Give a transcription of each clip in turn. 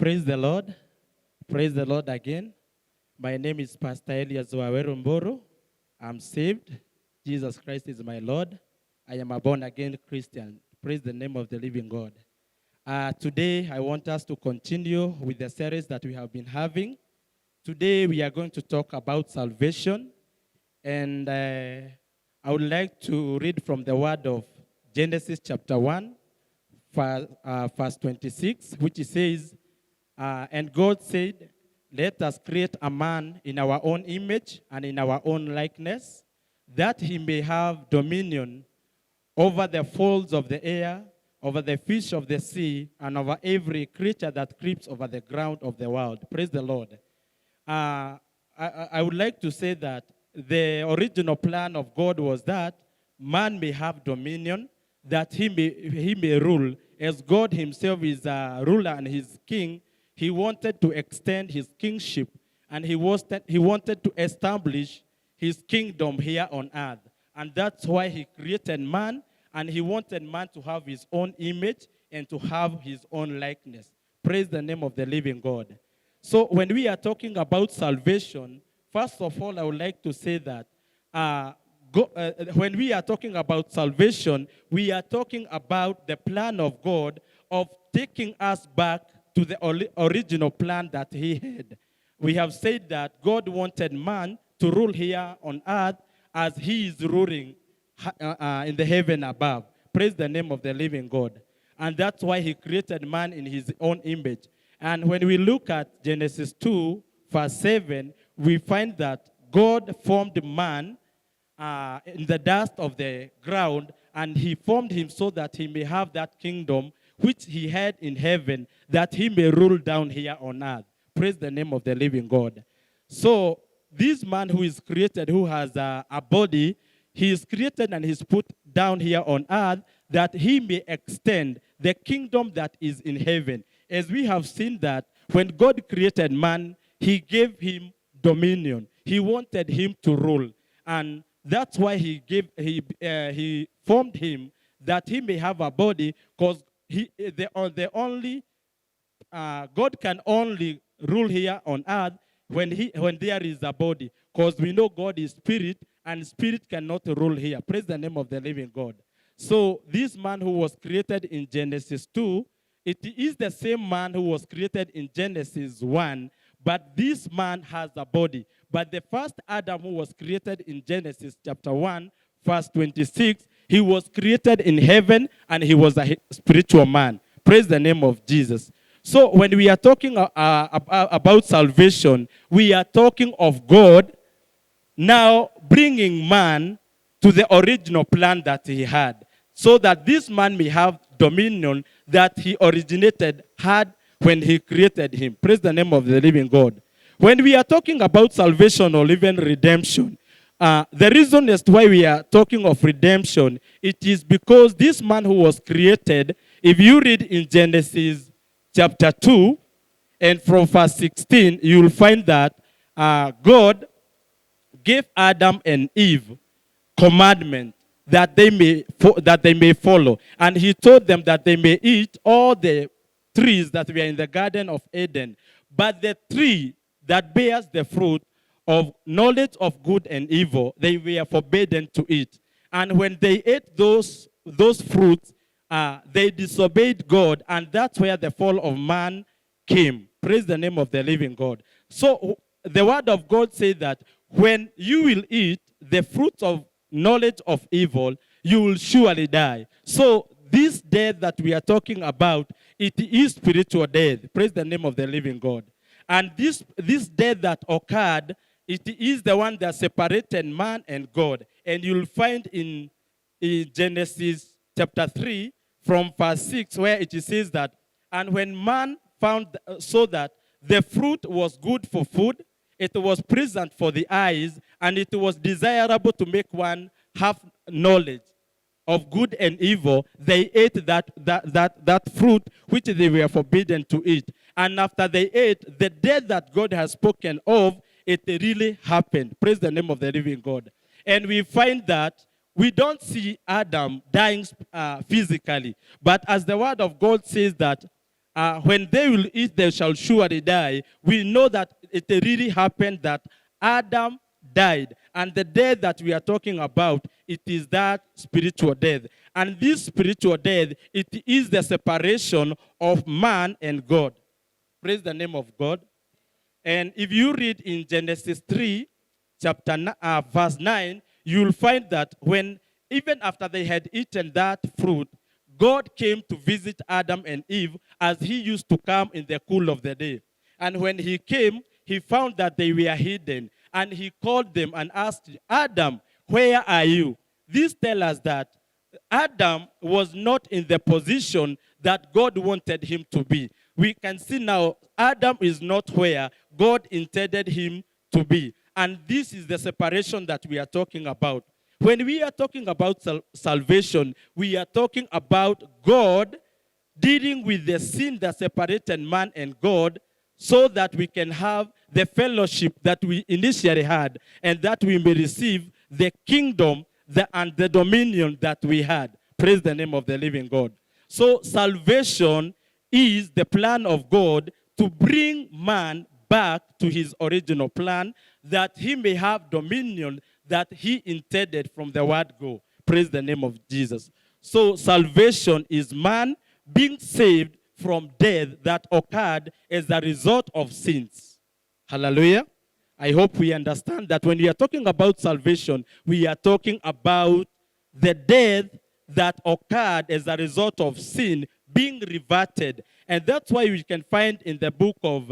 Praise the Lord. Praise the Lord again. My name is Pastor Elias Wawerumboro. I'm saved. Jesus Christ is my Lord. I am a born-again Christian. Praise the name of the living God. Today, I want us to continue with the series that we have been having. Today, we are going to talk about salvation. And I would like to read from the word of Genesis chapter 1, verse 26, which says, and God said, let us create a man in our own image and in our own likeness, that he may have dominion over the fowls of the air, over the fish of the sea, and over every creature that creeps over the ground of the world. Praise the Lord. I would like to say that the original plan of God was that man may have dominion, that he may rule. As God himself is a ruler and his king, he wanted to extend his kingship, and he wanted to establish his kingdom here on earth. And that's why he created man, and he wanted man to have his own image and to have his own likeness. Praise the name of the living God. So when we are talking about salvation, first of all, I would like to say that when we are talking about salvation, we are talking about the plan of God of taking us back to the original plan that he had. We have said that God wanted man to rule here on earth as he is ruling in the heaven above. Praise the name of the living God. And that's why he created man in his own image. And when we look at Genesis 2, verse 7, we find that God formed man in the dust of the ground, and he formed him so that he may have that kingdom which he had in heaven, that he may rule down here on earth. Praise the name of the living God. So this man who is created, who has a body, he is created and he's put down here on earth that he may extend the kingdom that is in heaven. As we have seen that when God created man, he gave him dominion. He wanted him to rule. And that's why he formed him, that he may have a body, because God can only rule here on earth when there is a body, because we know God is spirit, and spirit cannot rule here. Praise the name of the living God. So this man who was created in Genesis 2, it is the same man who was created in Genesis 1, but this man has a body. But the first Adam who was created in Genesis chapter 1, verse 26, he was created in heaven and he was a spiritual man. Praise the name of Jesus. So when we are talking about salvation, we are talking of God now bringing man to the original plan that he had, so that this man may have dominion that he had when he created him. Praise the name of the living God. When we are talking about salvation or even redemption, the reason as to why we are talking of redemption, it is because this man who was created, if you read in Genesis chapter 2, and from verse 16, you will find that God gave Adam and Eve commandment that they may follow. And he told them that they may eat all the trees that were in the Garden of Eden. But the tree that bears the fruit of knowledge of good and evil, they were forbidden to eat. And when they ate those fruits, they disobeyed God, and that's where the fall of man came. Praise the name of the living God. So the word of God says that when you will eat the fruits of knowledge of evil, you will surely die. So this death that we are talking about, it is spiritual death. Praise the name of the living God. And this death that occurred, it is the one that separated man and God. And you'll find in Genesis chapter 3 from verse 6, where it says that, and when man found so that the fruit was good for food, it was pleasant for the eyes, and it was desirable to make one have knowledge of good and evil, they ate that fruit which they were forbidden to eat. And after they ate, the death that God has spoken of, it really happened. Praise the name of the living God. And we find that we don't see Adam dying physically. But as the word of God says that when they will eat, they shall surely die. We know that it really happened that Adam died. And the death that we are talking about, it is that spiritual death. And this spiritual death, it is the separation of man and God. Praise the name of God. And if you read in Genesis 3, verse 9, you will find that when, even after they had eaten that fruit, God came to visit Adam and Eve as he used to come in the cool of the day. And when he came, he found that they were hidden. And he called them and asked, Adam, where are you? This tells us that Adam was not in the position that God wanted him to be. We can see now Adam is not where God intended him to be. And this is the separation that we are talking about. When we are talking about salvation, we are talking about God dealing with the sin that separated man and God so that we can have the fellowship that we initially had and that we may receive the kingdom and the dominion that we had. Praise the name of the living God. So salvation is the plan of God to bring man back to his original plan that he may have dominion that he intended from the word go. Praise the name of Jesus. So salvation is man being saved from death that occurred as a result of sins. Hallelujah. I hope we understand that when we are talking about salvation, we are talking about the death that occurred as a result of sin being reverted. And that's why we can find in the book of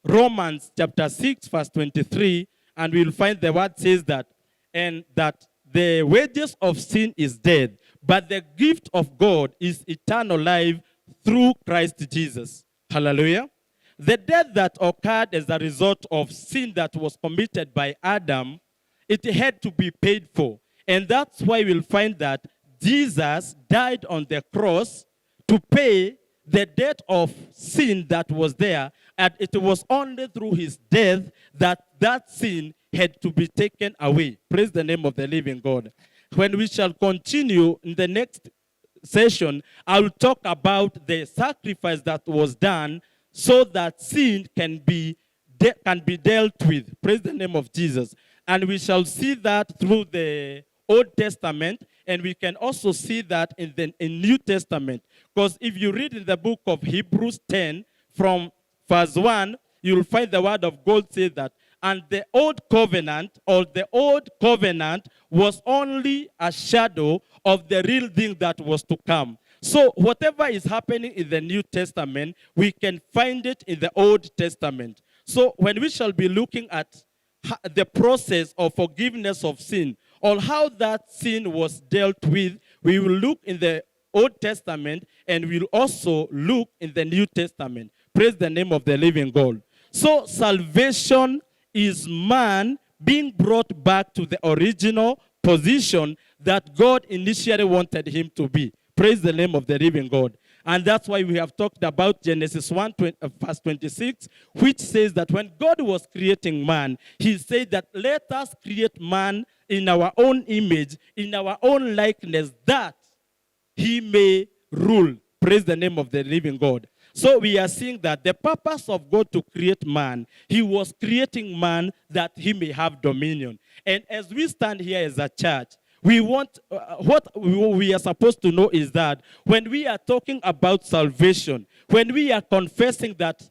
Romans chapter 6, verse 23, and we'll find the word says that, and that the wages of sin is death, but the gift of God is eternal life through Christ Jesus. Hallelujah. The death that occurred as a result of sin that was committed by Adam, it had to be paid for. And that's why we'll find that Jesus died on the cross to pay the debt of sin that was there. And it was only through his death that that sin had to be taken away. Praise the name of the living God. When we shall continue in the next session, I will talk about the sacrifice that was done so that sin can be dealt with. Praise the name of Jesus. And we shall see that through the Old Testament, and we can also see that in the New Testament. Because if you read in the book of Hebrews 10, from verse 1, you'll find the word of God say that, and the old covenant, or the old covenant, was only a shadow of the real thing that was to come. So whatever is happening in the New Testament, we can find it in the Old Testament. So when we shall be looking at the process of forgiveness of sin, or how that sin was dealt with, we will look in the Old Testament and we'll also look in the New Testament. Praise the name of the living God. So salvation is man being brought back to the original position that God initially wanted him to be. Praise the name of the living God. And that's why we have talked about Genesis 1, verse 26, which says that when God was creating man, he said that let us create man in our own image, in our own likeness, that he may rule. Praise the name of the living God. So we are seeing that the purpose of God to create man, he was creating man that he may have dominion. And as we stand here as a church, we want, what we are supposed to know is that when we are talking about salvation, when we are confessing that,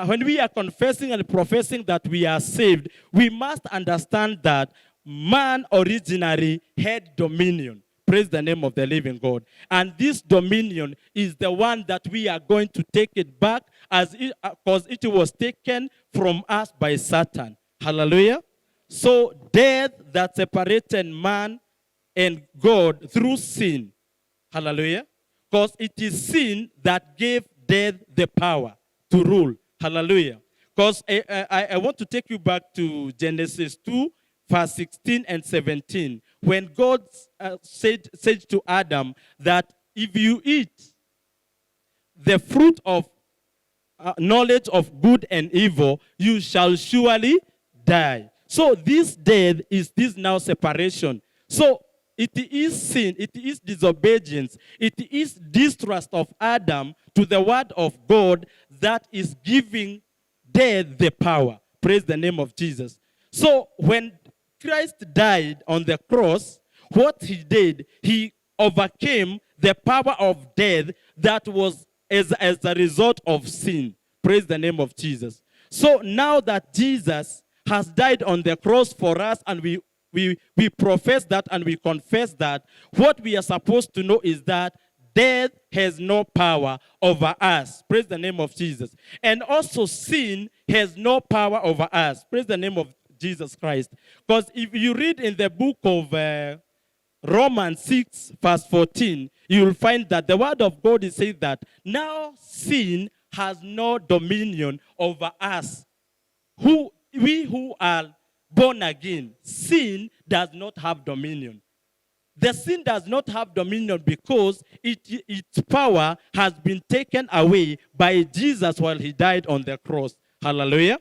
when we are confessing and professing that we are saved, we must understand that man originally had dominion. Praise the name of the living God. And this dominion is the one that we are going to take it back as because it was taken from us by Satan. Hallelujah. So death that separated man and God through sin. Hallelujah. Because it is sin that gave death the power to rule. Hallelujah. Because I want to take you back to Genesis 2, verse 16 and 17. When God said to Adam that if you eat the fruit of knowledge of good and evil, you shall surely die. So this death is this now separation. So it is sin, it is disobedience, it is distrust of Adam to the word of God that is giving death the power. Praise the name of Jesus. So when Christ died on the cross, what he did, he overcame the power of death that was as a result of sin. Praise the name of Jesus. So now that Jesus has died on the cross for us, and we profess that and we confess that, what we are supposed to know is that death has no power over us. Praise the name of Jesus. And also sin has no power over us. Praise the name of Jesus Christ. Because if you read in the book of Romans 6, verse 14, you will find that the word of God is saying that now sin has no dominion over us. We who are born again, sin does not have dominion. The sin does not have dominion because its power has been taken away by Jesus while he died on the cross. Hallelujah.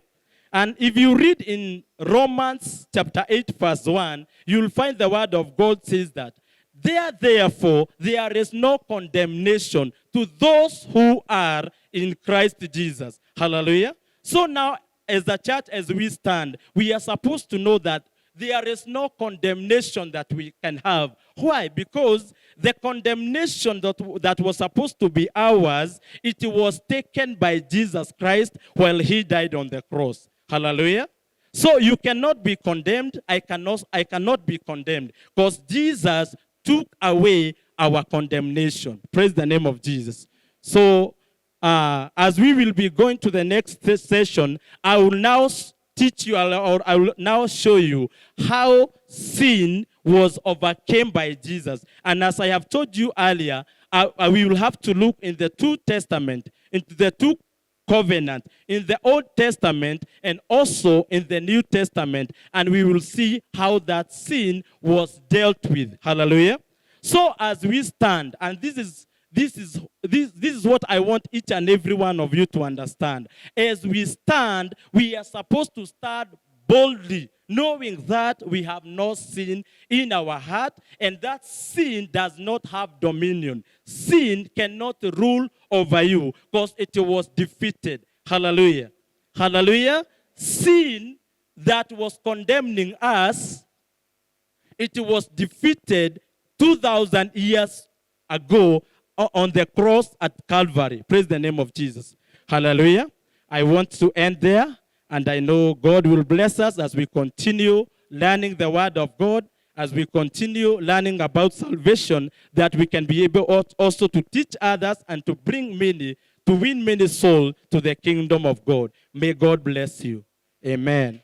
And if you read in Romans chapter 8, verse 1, you'll find the word of God says that, therefore, there is no condemnation to those who are in Christ Jesus. Hallelujah. So now, as a church, as we stand, we are supposed to know that there is no condemnation that we can have. Why? Because the condemnation that was supposed to be ours, it was taken by Jesus Christ while he died on the cross. Hallelujah. So you cannot be condemned. I cannot be condemned because Jesus took away our condemnation. Praise the name of Jesus. So as we will be going to the next session, I will now teach you, or I will now show you how sin was overcome by Jesus. And as I have told you earlier, we will have to look in the two Testaments, into the two covenant, in the Old Testament and also in the New Testament, and we will see how that sin was dealt with. Hallelujah. So as we stand, and this is what I want each and every one of you to understand. As we stand, we are supposed to stand boldly, knowing that we have no sin in our heart and that sin does not have dominion. Sin cannot rule over you because it was defeated. Hallelujah. Hallelujah. Sin that was condemning us, it was defeated 2,000 years ago on the cross at Calvary. Praise the name of Jesus. Hallelujah. I want to end there. And I know God will bless us as we continue learning the word of God, as we continue learning about salvation, that we can be able also to teach others and to bring many, to win many souls to the kingdom of God. May God bless you. Amen.